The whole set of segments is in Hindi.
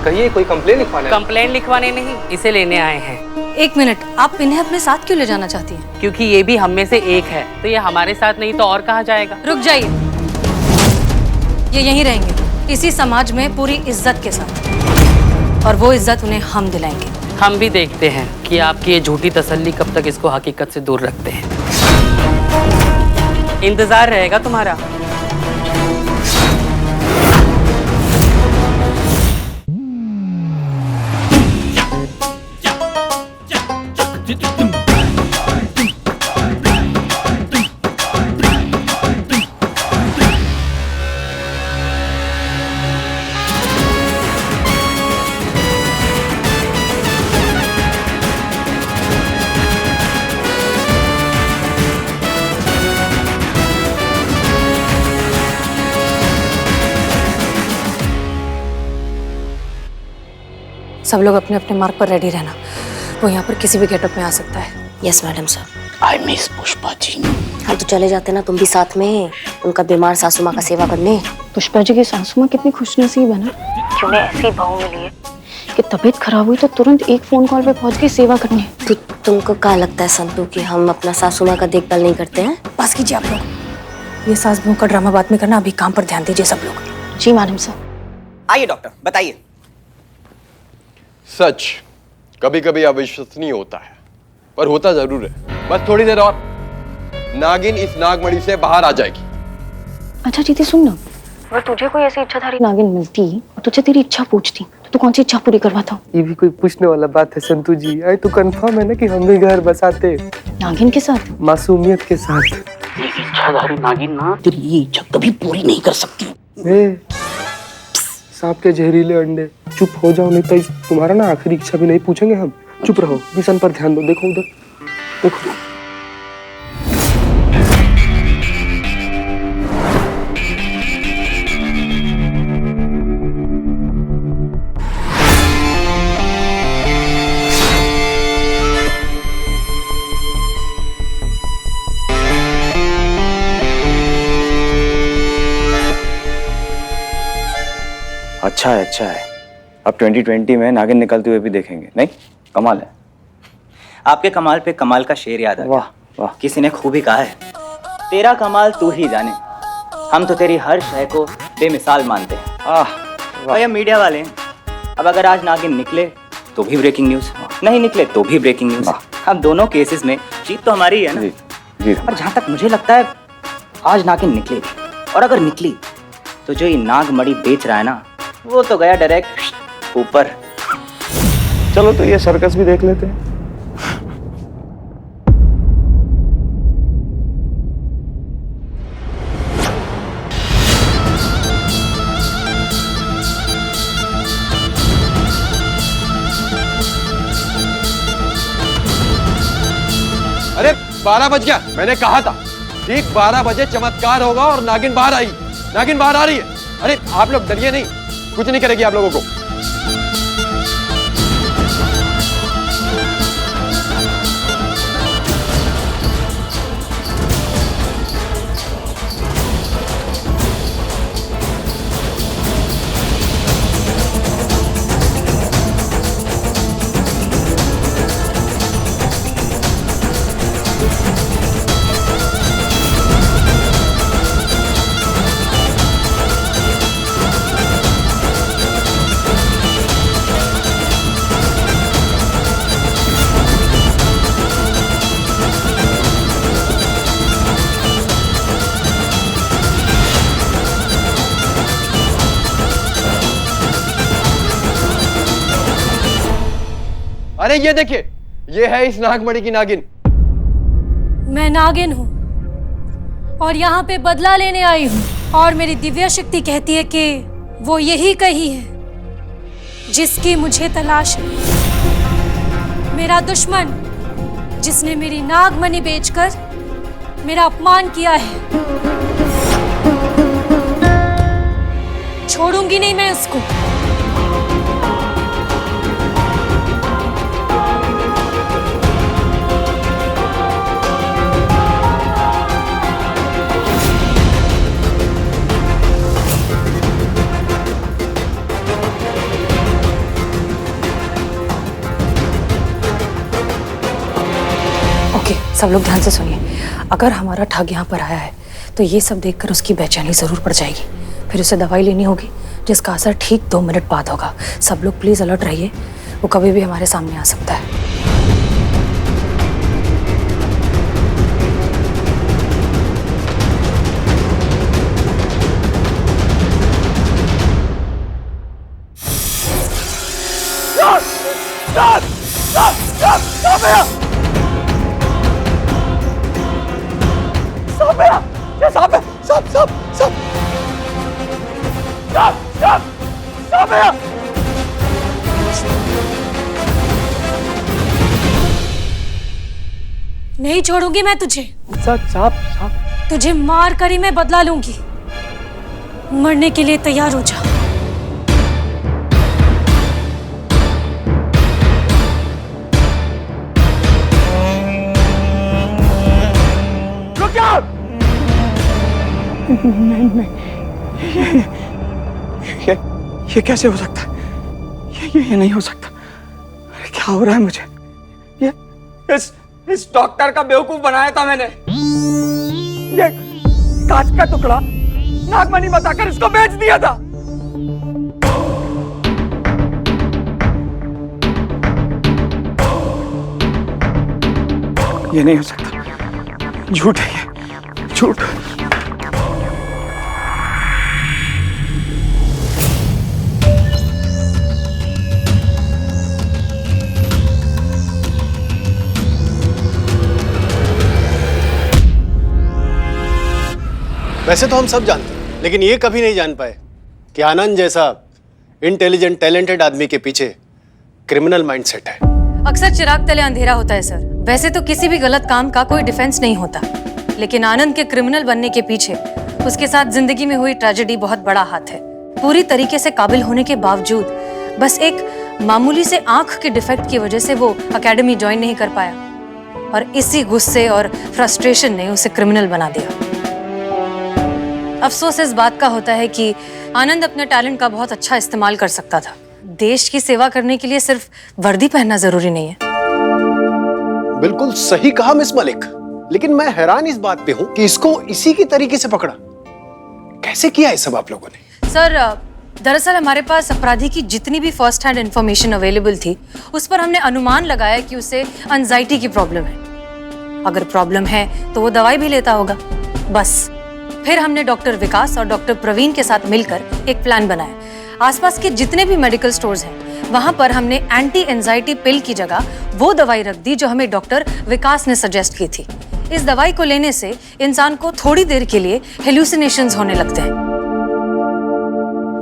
कहिए, कोई कंप्लेन लिखवाना है? कंप्लेन लिखवाने नहीं, इसे लेने आए हैं। एक मिनट, आप इन्हें अपने साथ क्यों ले जाना चाहती हैं? क्योंकि ये भी हम में से एक है, तो ये हमारे साथ नहीं तो और कहाँ जाएगा। रुक जाइए, ये यहीं रहेंगे, इसी समाज में पूरी इज्जत के साथ, और वो इज्जत उन्हें हम दिलाएंगे। हम भी देखते हैं कि आपकी ये झूठी तसल्ली कब तक इसको हकीकत से दूर रखते हैं। इंतजार रहेगा तुम्हारा। सब लोग अपने अपने मार्ग पर रेडी रहना, वो यहाँ पर किसी भी गेटअप में आ सकता है। यस मैडम साहब। I miss Pushpa ji. हम तो चले जाते ना, तुम भी साथ में उनका बीमार सासू माँ का सेवा करने। पुष्पा जी की सासू माँ कितनी खुशनसीब है ना, कि उन्हें ऐसी बहू मिली है कि तबीयत खराब हुई तो तुरंत एक फोन कॉल पे पहुंच के सेवा करनी है। तो तुमको क्या लगता है संतू कि हम अपना सासू माँ का देखभाल नहीं करते हैं? पास कीजिए आप लोग, ये सास बहू का ड्रामा बाद में करना, अभी काम पर ध्यान दीजिए सब लोग। जी मैडम साहब। आइए डॉक्टर, बताइए। सच कभी कभी अविश्वसनीय होता है, पर होता जरूर है। बस थोड़ी देर और, नागिन इस नागमणि से बाहर आ जाएगी। अच्छा जीती सुन ना, अगर तुझे कोई ऐसी इच्छाधारी नागिन मिलती और तुझे तेरी इच्छा पूछती तो तू कौन सी इच्छा पूरी करवाता? ये भी कोई पूछने वाला बात है संतू जी? आई तो कंफर्म है ना कि हम भी घर बसाते नागिन के साथ, मासूमियत के साथ। इच्छाधारी नागिन ना तेरी ये इच्छा कभी पूरी नहीं कर सकती। सांप के जहरीले अंडे, चुप हो जाओ नहीं तो तुम्हारा ना आखिरी इच्छा भी नहीं पूछेंगे हम। चुप रहो, मिशन पर ध्यान दो। देखो उधर, देखो। अच्छा है, अच्छा है। अब 2020 में नागिन निकलते हुए भी देखेंगे। नहीं, कमाल है। आपके कमाल पे कमाल का शेर याद आ गया। वाह वाह। किसी ने खूबी कहा है, तेरा कमाल तू ही जाने, हम तो तेरी हर शय को बेमिसाल मानते हैं। भैया मीडिया वाले, अब अगर आज नागिन निकले तो भी ब्रेकिंग न्यूज, नहीं निकले तो भी ब्रेकिंग न्यूज। अब दोनों केसेस में जीत तो हमारी है ना। जी जी। और जहां तक मुझे लगता है आज नागिन निकलेगी, और अगर निकली तो जो ये नागमणि बेच रहा है ना, वो तो गया डायरेक्ट ऊपर। चलो तो ये सर्कस भी देख लेते हैं। अरे 12 बज गया, मैंने कहा था ठीक 12 बजे चमत्कार होगा और नागिन बाहर आई। नागिन बाहर आ रही है। अरे आप लोग डरिए नहीं, कुछ नहीं करेगी आप लोगों को। अरे ये देखिए, ये है इस नागमणि की नागिन। मैं नागिन हूँ और यहाँ पे बदला लेने आई हूँ, और मेरी दिव्य शक्ति कहती है कि वो यही कही है जिसकी मुझे तलाश है। मेरा दुश्मन जिसने मेरी नागमणि बेचकर मेरा अपमान किया है, छोड़ूंगी नहीं मैं उसको। सब लोग ध्यान से सुनिए। अगर हमारा ठग यहाँ पर आया है तो ये सब देखकर उसकी बेचैनी जरूर पड़ जाएगी। फिर उसे दवाई लेनी होगी जिसका असर ठीक 2 मिनट बाद होगा। सब लोग प्लीज अलर्ट रहिए, वो कभी भी हमारे सामने आ सकता है। नहीं छोड़ूंगी मैं तुझे। सांप। तुझे मार कर ही मैं बदला लूंगी। मरने के लिए तैयार हो जा। ये कैसे हो सकता है? ये नहीं हो सकता। अरे क्या हो रहा है मुझे? ये इस डॉक्टर का बेवकूफ बनाया था मैंने। ये कांच का टुकड़ा नागमणि बताकर इसको बेच दिया था। ये नहीं हो सकता, झूठ है ये, झूठ। वैसे तो हम सब जानते हैं, लेकिन ये कभी नहीं जान पाए कि आनंद जैसा इंटेलिजेंट टैलेंटेड आदमी के पीछे क्रिमिनल माइंडसेट है। अक्सर चिराग तले अंधेरा होता है सर। वैसे तो किसी भी गलत काम का कोई डिफेंस नहीं होता, लेकिन आनंद के क्रिमिनल बनने के पीछे उसके साथ जिंदगी में हुई ट्रेजेडी बहुत बड़ा हाथ है। पूरी तरीके से काबिल होने के बावजूद बस एक मामूली से आंख के डिफेक्ट की वजह से वो एकेडमी ज्वाइन नहीं कर पाया, और इसी गुस्से और फ्रस्ट्रेशन ने उसे क्रिमिनल बना दिया। अफसोस इस बात का होता है कि आनंद अपने टैलेंट का बहुत अच्छा इस्तेमाल कर सकता था। देश की सेवा करने के लिए सिर्फ वर्दी पहनना जरूरी नहीं है। बिल्कुल सही कहा मिस मलिक, लेकिन मैं हैरान इस बात पे हूं कि इसको इसी की तरीके से पकड़ा। कैसे किया ये सब आप लोगों ने? सर, दरअसल हमारे पास अपराधी की जितनी भी फर्स्ट हैंड इंफॉर्मेशन अवेलेबल थी, उस पर हमने अनुमान लगाया कि उसे एंजाइटी की प्रॉब्लम है। अगर प्रॉब्लम है तो वो दवाई भी लेता होगा, बस। फिर हमने डॉक्टर विकास और डॉक्टर प्रवीण के साथ मिलकर एक प्लान बनाया। आसपास के जितने भी मेडिकल स्टोर्स हैं, वहां पर हमने एंटी एंजाइटी पिल की जगह वो दवाई रख दी जो हमें डॉक्टर विकास ने सजेस्ट की थी। इस दवाई को लेने से इंसान को थोड़ी देर के लिए हेलुसिनेशंस होने लगते हैं।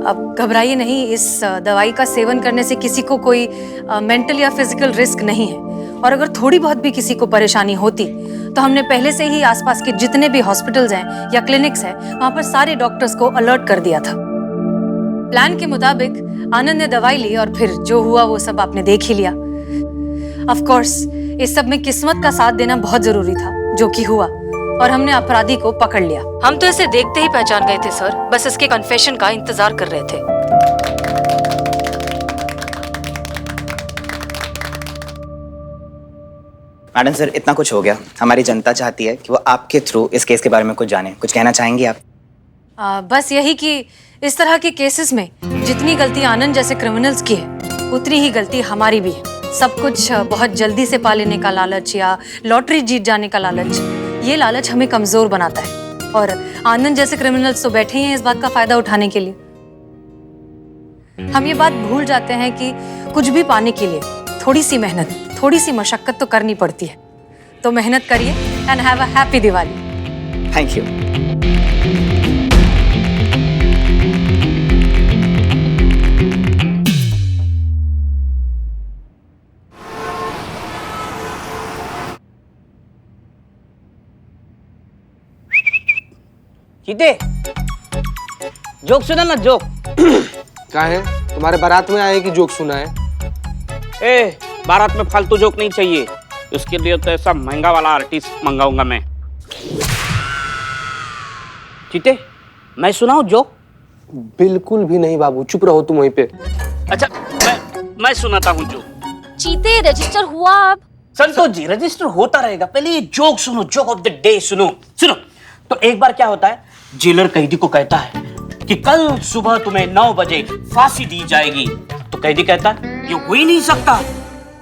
अब घबराइए नहीं, इस दवाई का सेवन करने से किसी को कोई मेंटल या फिजिकल रिस्क नहीं है, और अगर थोड़ी बहुत भी किसी को परेशानी होती तो हमने पहले से ही आसपास के जितने भी हॉस्पिटल्स हैं या क्लिनिक्स हैं, वहां पर सारे डॉक्टर्स को अलर्ट कर दिया था। प्लान के मुताबिक आनंद ने दवाई ली और फिर जो हुआ वो सब आपने देख ही लिया। ऑफ कोर्स इस सब में किस्मत का साथ देना बहुत जरूरी था, जो कि हुआ, और हमने अपराधी को पकड़ लिया। हम तो इसे देखते ही पहचान गए थे सर, बस इसके कन्फेशन का इंतजार कर रहे थे। मैडम सर, इतना कुछ हो गया, हमारी जनता चाहती है कि वो आपके थ्रू इस केस के बारे में कुछ जाने। कुछ कहना चाहेंगी आप? बस यही कि इस तरह के केसेस में जितनी गलती आनंद जैसे क्रिमिनल्स की है, उतनी ही गलती हमारी भी है। सब कुछ बहुत जल्दी से पा लेने का लालच या लॉटरी जीत जाने का लालच, ये लालच हमें कमजोर बनाता है, और आनंद जैसे क्रिमिनल्स तो बैठे ही हैं इस बात का फायदा उठाने के लिए। हम ये बात भूल जाते हैं कि कुछ भी पाने के लिए थोड़ी सी मेहनत, थोड़ी सी मशक्कत तो करनी पड़ती है। तो मेहनत करिए and have a happy Diwali. Thank you. चीते, जोक सुना ना, जोक। क्या है, तुम्हारे बारात में आए कि जोक सुना है? ए, बारात में फालतू जोक नहीं चाहिए, उसके लिए तो ऐसा महंगा वाला आर्टिस्ट मंगाऊंगा मैं। चीते, मैं सुनाऊं जोक? बिल्कुल भी नहीं बाबू, चुप रहो तुम वहीं पे। अच्छा, मैं सुनाता हूँ जोक। चीते, रजिस्टर हुआ अब? संतोष जी रजिस्टर होता रहेगा, पहले ये जोक सुनो, जोक ऑफ द डे सुनो। सुनो तो एक बार क्या होता है, जेलर कैदी को कहता है कि कल सुबह तुम्हें 9 बजे फांसी दी जाएगी। तो कैदी कहता है ये हो ही नहीं सकता।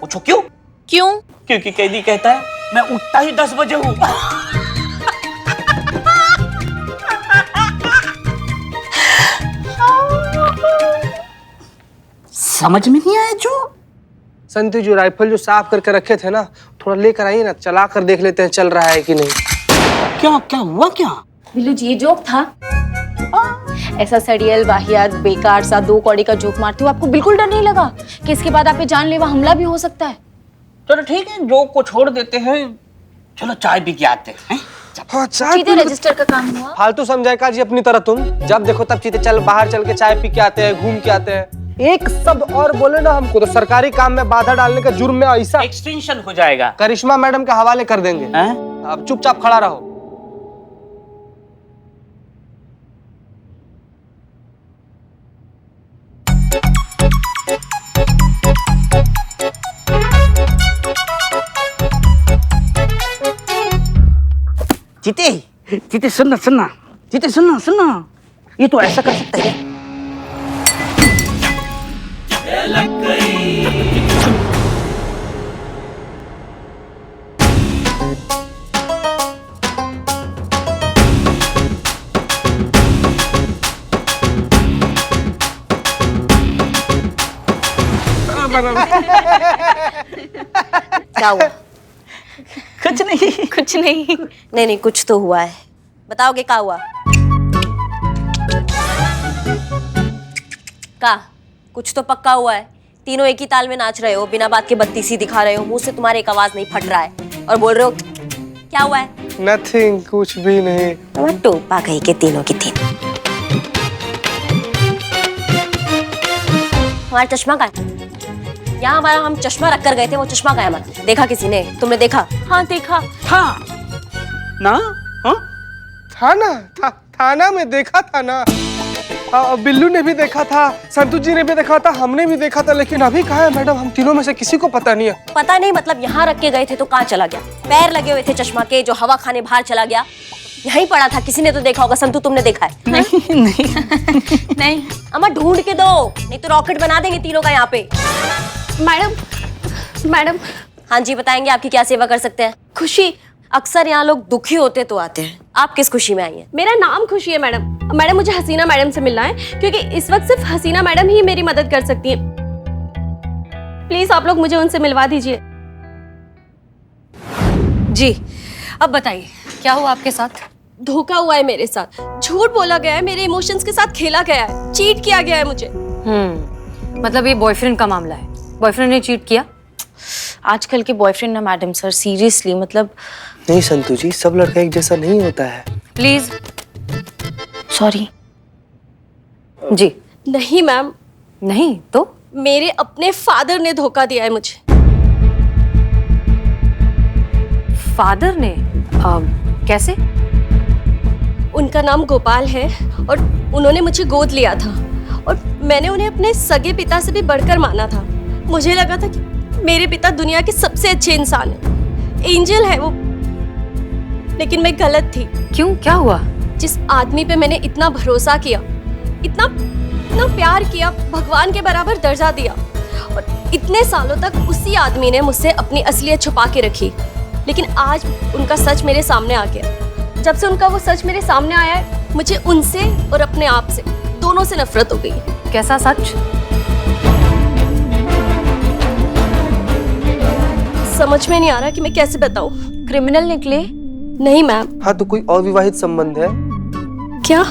पूछो क्यों? क्यों? क्योंकि कैदी कहता है मैं उठता ही 10 बजे हूं। समझ में नहीं आया जो? संतु जी राइफल जो साफ करके रखे थे ना, थोड़ा लेकर आइए ना, चला कर देख लेते हैं चल रहा है कि नहीं। क्या क्या हुआ क्या? बिल्लू जी ये जोक था। ऐसा सड़ियल वाहियात बेकार सा 2 कौड़ी का जोक मारते हो, आपको बिल्कुल डर नहीं लगा कि इसके बाद आप पे जानलेवा हमला भी हो सकता है? चलो ठीक है, जोक को छोड़ देते हैं, चलो चाय पी के आते हैं। हाँ, सीधे रजिस्टर का काम हुआ। फालतू समझाएगा जी अपनी तरह तुम, जब देखो तब चीते चल बाहर चल के चाय पी के आते हैं, घूम के आते हैं। एक शब्द और बोले ना हमको तो सरकारी काम में बाधा डालने का जुर्म में ऐसा एक्सटेंशन हो जाएगा। करिश्मा मैडम के हवाले कर देंगे। अब चुपचाप खड़ा रहो। चीते चीते सुनना सुनना, चीते सुनना सुनना, ये तो ऐसा कर सकता है। क्या हुआ? कुछ नहीं। कुछ नहीं। नहीं कुछ तो हुआ है, बताओगे क्या हुआ? का कुछ तो पक्का हुआ है। तीनों एक ही ताल में नाच रहे हो, बिना बात के बत्तीसी दिखा रहे हो, मुंह से तुम्हारी एक आवाज नहीं फट रहा है और बोल रहे हो क्या हुआ है? नथिंग, कुछ भी नहीं। टोपा कहीं के तीनों की तीन। हमारा चश्मा का यहाँ हमारा हम चश्मा रख कर गए थे, वो चश्मा का हमारा देखा किसी ने? तुमने देखा? हाँ देखा। हाँ ना? हाँ थाना में देखा था ना। बिल्लू ने भी देखा था, संतु जी ने भी देखा था, हमने भी देखा था, लेकिन अभी कहाँ है मैडम? हम तीनों में से किसी को पता नहीं है। पता नहीं मतलब यहाँ रख के गए थे तो कहाँ चला गया? पैर लगे हुए थे चश्मा के, जो हवा खाने बाहर चला गया, यहीं पड़ा था, किसी ने तो देखा होगा। संतु तुमने देखा है? नहीं। अम्मा ढूंढ के दो, नहीं तो रॉकेट बना देंगे तीनों का यहाँ पे। मैडम। हाँ जी बताएंगे, आपकी क्या सेवा कर सकते हैं? खुशी। अक्सर यहाँ लोग दुखी होते तो आते हैं, आप किस खुशी में आई हैं? मेरा नाम खुशी है मैडम। मैडम मुझे हसीना मैडम से मिलना है, क्योंकि इस वक्त सिर्फ हसीना मैडम ही मेरी मदद कर सकती हैं। प्लीज आप लोग मुझे उनसे मिलवा दीजिए। जी अब बताइए क्या हुआ आपके साथ? धोखा हुआ है मेरे साथ, झूठ बोला गया है, मेरे इमोशंस के साथ खेला गया है, चीट किया गया है मुझे। मतलब ये बॉयफ्रेंड का मामला है? बॉयफ्रेंड ने चीट किया? आजकल के बॉयफ्रेंड ना मैडम सर, सीरियसली मतलब। नहीं संतु जी, सब लड़का एक जैसा नहीं होता है। प्लीज। सॉरी। जी नहीं मैम। नहीं तो? मेरे अपने फादर ने धोखा दिया है मुझे। फादर ने? कैसे? उनका नाम गोपाल है और उन्होंने मुझे गोद लिया था और मैंने उन्हें अपने सगे पिता से भी बढ़कर माना था। मुझे लगा था कि मेरे पिता दुनिया के सबसे अच्छे इंसान हैं, एंजल है वो, लेकिन मैं गलत थी। क्यों, क्या हुआ? जिस आदमी पे मैंने इतना भरोसा किया, इतना प्यार किया, भगवान के बराबर दर्जा दिया, और इतने सालों तक उसी आदमी ने मुझसे अपनी असलियत छुपा के रखी। लेकिन आज उनका सच मेरे सामने आ गया। जब से उनका वो सच मेरे सामने आया है, मुझे उनसे और अपने आप से, दोनों से नफरत हो गई। कैसा सच? समझ में नहीं आ रहा कि मैं कैसे बताऊं। क्रिमिनल निकले? नहीं मैम। हाँ तो कोई अविवाहित संबंध है क्या?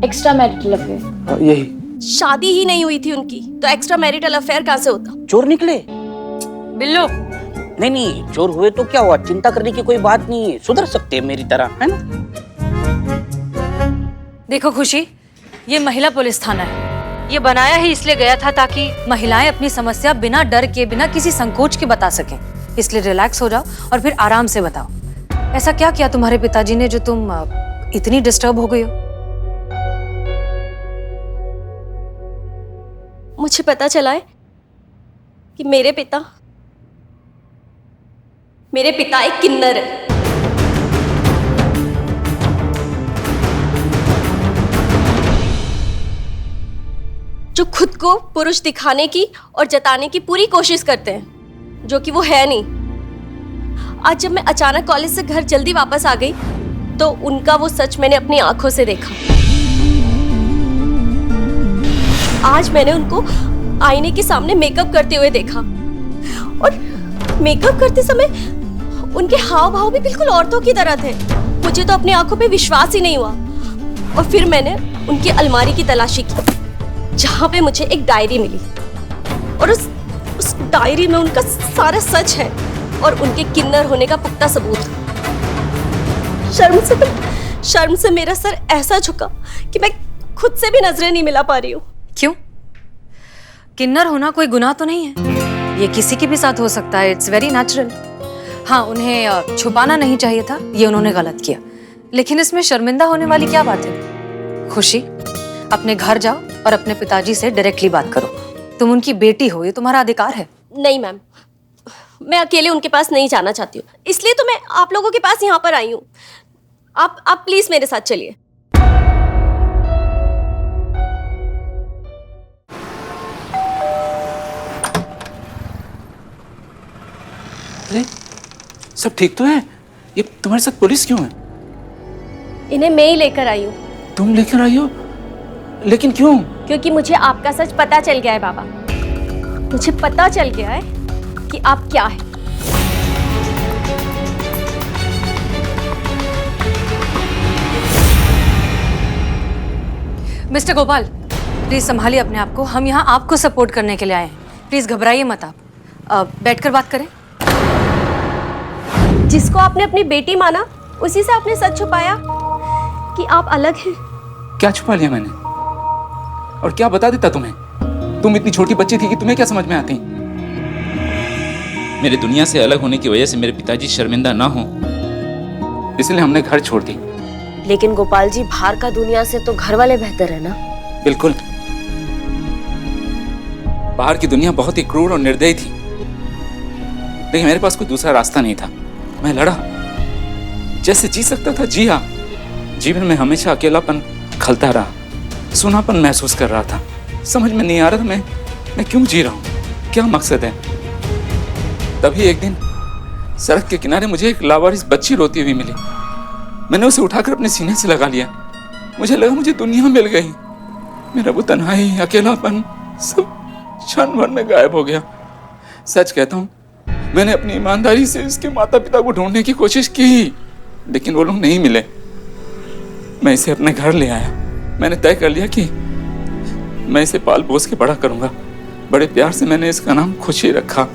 Extra marital affair. यही। शादी ही नहीं हुई थी उनकी, तो एक्स्ट्रा मैरिटल अफेयर कहाँ से होता? चोर निकले? बिल्लू। नहीं, चोर हुए तो क्या हुआ, चिंता करने की कोई बात नहीं है, सुधर सकते हैं मेरी तरह, है ना? देखो खुशी, ये महिला पुलिस थाना है। ये बनाया ही इसलिए गया था ताकि महिलाएं अपनी समस्या बिना डर के, बिना किसी संकोच के बता सकें। इसलिए रिलैक्स हो जाओ और फिर आराम से बताओ, ऐसा क्या किया तुम्हारे पिताजी ने जो तुम इतनी डिस्टर्ब हो गई हो? मुझे पता चला है कि मेरे पिता मेरे पिता एक किन्नर है। जो खुद को पुरुष दिखाने की और जताने की पूरी कोशिश करते हैं, जो कि वो है नहीं। आज जब मैं अचानक कॉलेज से घर जल्दी वापस आ गई तो उनका वो सच मैंने अपनी आंखों से देखा। आज मैंने उनको आईने के सामने मेकअप करते हुए देखा और मेकअप करते समय उनके हाव भाव भी बिल्कुल औरतों की तरह थे। मुझे तो अपनी आंखों पे विश्वास ही नहीं हुआ। और फिर मैंने उनकी अलमारी की तलाशी की, जहां पे मुझे एक डायरी मिली और उस डायरी में उनका सारा सच है और उनके किन्नर होने का पुख्ता सबूत। शर्म से मेरा सर ऐसा झुका कि मैं खुद से भी नजरें नहीं मिला पा रही हूँ। क्यों? किन्नर होना कोई गुनाह तो नहीं है, ये किसी के भी साथ हो सकता है। It's very natural. हाँ, उन्हें छुपाना नहीं चाहिए था, ये उन्होंने गलत किया, लेकिन इसमें शर्मिंदा होने वाली क्या बात है? खुशी, अपने घर जाओ और अपने पिताजी से डायरेक्टली बात करो। तुम उनकी बेटी हो, ये तुम्हारा अधिकार है। नहीं मैम, मैं अकेले उनके पास नहीं जाना चाहती हूँ, इसलिए तो मैं आप लोगों के पास यहाँ पर आई हूँ। आप प्लीज मेरे साथ चलिए। अरे सब ठीक तो है? ये तुम्हारे साथ पुलिस क्यों है? इन्हें मैं ही लेकर आई हूँ। तुम लेकर आई हो? लेकिन क्यों? क्योंकि मुझे आपका सच पता चल गया है बाबा। मुझे पता चल गया है कि आप क्या है। मिस्टर गोपाल, प्लीज संभालिए अपने आप को। हम यहाँ आपको सपोर्ट करने के लिए आए हैं। प्लीज घबराइए मत। आप बैठकर बात करें। जिसको आपने अपनी बेटी माना, उसी से आपने सच छुपाया कि आप अलग हैं। क्या छुपा लिया मैंने? और क्या बता देता तुम्हें? तुम इतनी छोटी बच्ची थी कि तुम्हें क्या समझ में आती? मेरे दुनिया से अलग होने की वजह से मेरे पिताजी शर्मिंदा ना हो, इसलिए हमने घर छोड़ दी। लेकिन गोपाल जी, बाहर का दुनिया से तो घर वाले बेहतर है ना? बिल्कुल। बाहर की दुनिया बहुत ही क्रूर और निर्दयी थी, लेकिन मेरे पास कोई दूसरा रास्ता नहीं था। मैं लड़ा, जैसे जी सकता था जिया। जीवन में हमेशा अकेलापन खलता रहा, सुनापन महसूस कर रहा था। समझ में नहीं आ रहा था मैं क्यों जी रहा हूँ, क्या मकसद है। तभी एक दिन सड़क के किनारे मुझे एक लावारिस बच्ची रोती हुई मिली। मैंने उसे उठाकर अपने सीने से लगा लिया। मुझे लगा मुझे दुनिया मिल गई। मेरा वो तन्हाई, अकेलापन सब क्षण भर में गायब हो गया। सच कहता हूँ, मैंने अपनी ईमानदारी से इसके माता पिता को ढूंढने की कोशिश की, लेकिन वो लोग नहीं मिले। मैं इसे अपने घर ले आया। मैंने तय कर लिया कि मैं इसे पाल पोस के बड़ा करूंगा। बड़े प्यार से मैंने इसका नाम खुशी रखा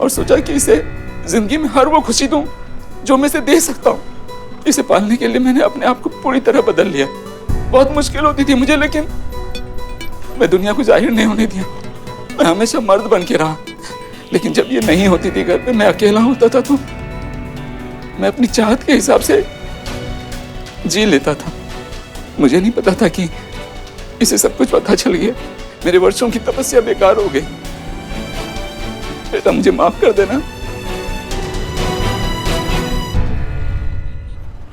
और सोचा कि इसे जिंदगी में हर वो खुशी दूं जो मैं इसे दे सकता हूँ। इसे पालने के लिए मैंने अपने आप को पूरी तरह बदल लिया। बहुत मुश्किल होती थी मुझे, लेकिन मैं दुनिया को जाहिर नहीं होने दिया। मैं हमेशा मर्द बन के रहा, लेकिन जब ये नहीं होती थी घर पे, मैं अकेला होता था तो मैं अपनी चाहत के हिसाब से जी लेता था। मुझे नहीं पता था कि इसे सब कुछ पता चल गया। मेरे वर्षों की तपस्या बेकार हो गई। बेटा मुझे माफ कर देना।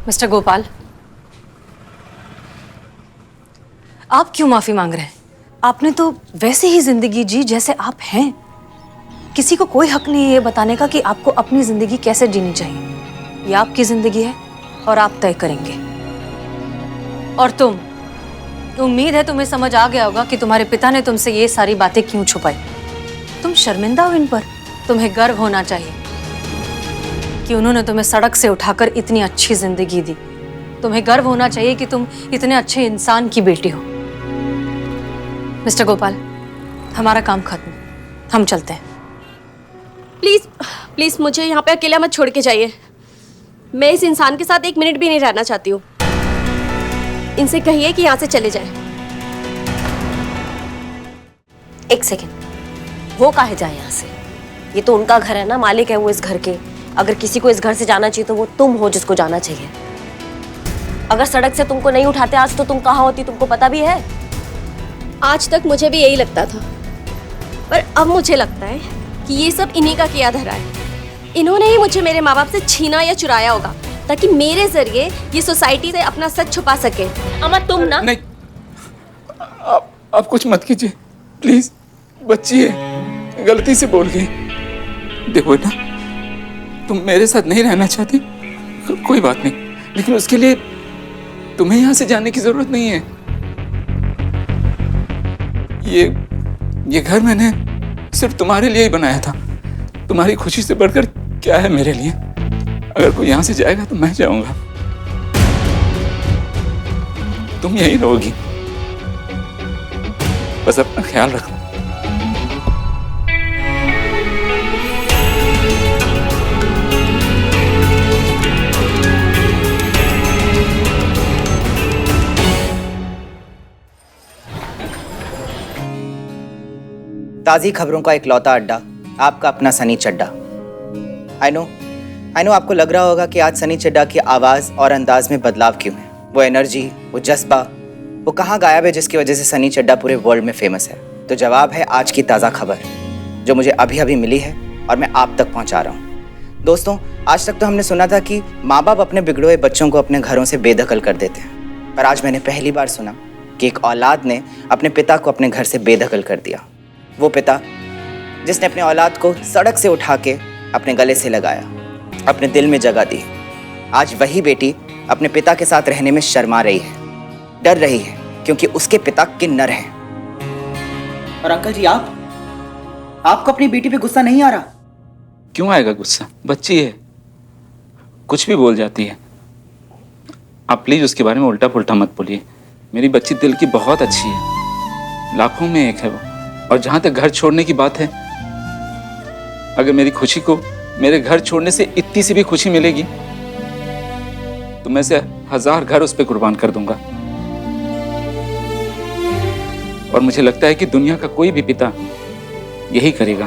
मिस्टर गोपाल, आप क्यों माफी मांग रहे हैं? आपने तो वैसे ही जिंदगी जी जैसे आप हैं। किसी को कोई हक नहीं है ये बताने का कि आपको अपनी जिंदगी कैसे जीनी चाहिए। ये आपकी जिंदगी है और आप तय करेंगे। और तुम, उम्मीद है तुम्हें समझ आ गया होगा कि तुम्हारे पिता ने तुमसे ये सारी बातें क्यों छुपाई। तुम शर्मिंदा हो इन पर। तुम्हें गर्व होना चाहिए कि उन्होंने तुम्हें सड़क से उठाकर इतनी अच्छी जिंदगी दी। तुम्हें गर्व होना चाहिए कि तुम इतने अच्छे इंसान की बेटी हो। मिस्टर गोपाल, हमारा काम खत्म, हम चलते हैं। प्लीज प्लीज मुझे यहाँ पे अकेला मत छोड़ के जाइए। मैं इस इंसान के साथ एक मिनट भी नहीं रहना चाहती हूँ। इनसे कहिए कि यहाँ से चले जाएं। एक सेकेंड, वो काहे जाए यहाँ से? ये तो उनका घर है ना, मालिक है वो इस घर के। अगर किसी को इस घर से जाना चाहिए तो वो तुम हो जिसको जाना चाहिए। अगर सड़क से तुमको नहीं उठाते आज तो तुम कहाँ होती, तुमको पता भी है? आज तक मुझे भी यही लगता था, पर अब मुझे लगता है कि ये सब इन्हीं का किया धरा है। इन्होंने ही मुझे मेरे माँ बाप से छीना या चुराया होगा ताकि मेरे जरिए ये सोसाइटी से अपना सच छुपा सके। अम्मा तुम ना नहीं, आप कुछ मत कीजिए प्लीज, बच्ची है, गलती से बोल गई। देखो बेटा, तुम मेरे साथ नहीं रहना चाहती, कोई बात नहीं, लेकिन उसके लिए तुम्हें यहाँ से जाने की जरूरत नहीं है। ये घर मैंने सिर्फ तुम्हारे लिए ही बनाया था। तुम्हारी खुशी से बढ़कर क्या है मेरे लिए? अगर कोई यहाँ से जाएगा तो मैं जाऊंगा, तुम यहीं रहोगी। बस अपना ख्याल रखना। ताज़ी खबरों का इकलौता अड्डा, आपका अपना सनी चड्डा। आई नो आपको लग रहा होगा कि आज सनी चड्डा की आवाज़ और अंदाज में बदलाव क्यों है। वो एनर्जी, वो जज्बा, वो कहाँ गायब है जिसकी वजह से सनी चड्डा पूरे वर्ल्ड में फेमस है? तो जवाब है आज की ताज़ा खबर जो मुझे अभी अभी मिली है और मैं आप तक पहुँचा रहा हूँ। दोस्तों, आज तक तो हमने सुना था कि माँ बाप अपने बिगड़े हुए बच्चों को अपने घरों से बेदखल कर देते हैं, पर आज मैंने पहली बार सुना कि एक औलाद ने अपने पिता को अपने घर से बेदखल कर दिया। वो पिता जिसने अपने औलाद को सड़क से उठा के अपने गले से लगाया, अपने दिल में जगह दी, आज वही बेटी अपने पिता के साथ रहने में शर्मा रही है, डर रही है, क्योंकि उसके पिता किन्नर हैं। और अंकल जी, आपको अपनी बेटी पे गुस्सा नहीं आ रहा? क्यों आएगा गुस्सा? बच्ची है, कुछ भी बोल जाती है। आप प्लीज उसके बारे में उल्टा पुल्टा मत बोलिए। मेरी बच्ची दिल की बहुत अच्छी है, लाखों में एक है वो। और जहां तक घर छोड़ने की बात है, अगर मेरी खुशी को मेरे घर छोड़ने से इतनी सी भी खुशी मिलेगी तो मैं से 1000 घर उस पर कुर्बान कर दूंगा। और मुझे लगता है कि दुनिया का कोई भी पिता यही करेगा।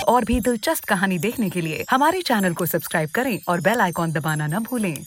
और भी दिलचस्प कहानी देखने के लिए हमारे चैनल को सब्सक्राइब करें और बेल आइकॉन दबाना न भूलें।